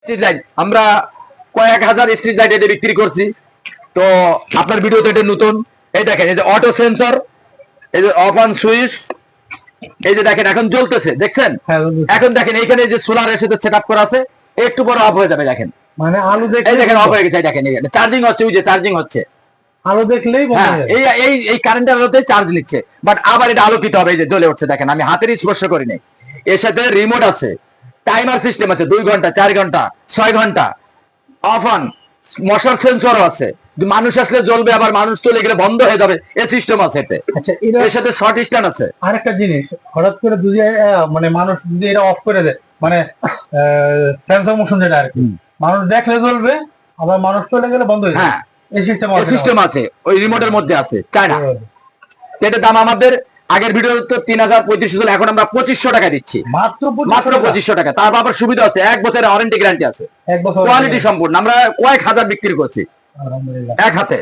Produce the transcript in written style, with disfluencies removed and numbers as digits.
Street light আমরা কয়েক হাজার স্ট্রিট লাইট এটা বিক্রি করছি। তো আপনার ভিডিওতে এটা নতুন, এই দেখেন এই যে অটো সেন্সর, এই যে অফ অন সুইচ, এই যে দেখেন এখন জ্বলতেছে, দেখছেন? এখন দেখেন এইখানে যে সোলারের সাথে সেটআপ করা আছে, একটু পরে অফ হয়ে যাবে। দেখেন মানে আলু দেখলে এই দেখেন অফ হয়ে গেছে, দেখেন এখানে চার্জিং হচ্ছে, ওই যে চার্জিং হচ্ছে, আলু দেখলেই বন্ধ হ্যাঁ হয়ে এই যায়। এই এই কারেন্টের আলোতে চার্জ নিচ্ছে। বাট আবার এটা আলোকিত হবে, এই যে জ্বলে উঠছে, দেখেন আমি হাতের স্পর্শ করি নাই। এর সাথে রিমোট আছে, টাইমার সিস্টেম আছে, 2 ঘন্টা 4 ঘন্টা 6 ঘন্টা অফ অন, মশার সেন্সরও আছে, মানুষ আসলে জ্বলবে, আবার মানুষ চলে গেলে বন্ধ হয়ে যাবে, এই সিস্টেম আছে এতে। আচ্ছা, এরা এর সাথে শর্ট স্ট্যান্ড আছে। আরেকটা জিনিস, হঠাৎ করে যদি মানে মানুষ যদি এটা অফ করে দেয়, মানে সেন্সর মোশন যেটা আর কি, মানুষ দেখলে জ্বলবে, আবার মানুষ চলে গেলে বন্ধ হয়ে যাবে। হ্যাঁ এই সিস্টেম এই সিস্টেম আছে, ওই রিমোটের মধ্যে আছে, চায় না। এটার দাম আমাদের আগের ভিডিও তো 3035 ছিল, এখন আমরা 2500 টাকা দিচ্ছি, মাত্র মাত্র 2500 টাকা। তার আবার সুবিধা আছে, 1 বছরের ওয়ারেন্টি গ্যারান্টি আছে, 1 বছর কোয়ালিটি সম্পূর্ণ। আমরা কয়েক হাজার বিক্রি করছি আলহামদুলিল্লাহ। এক হাতে।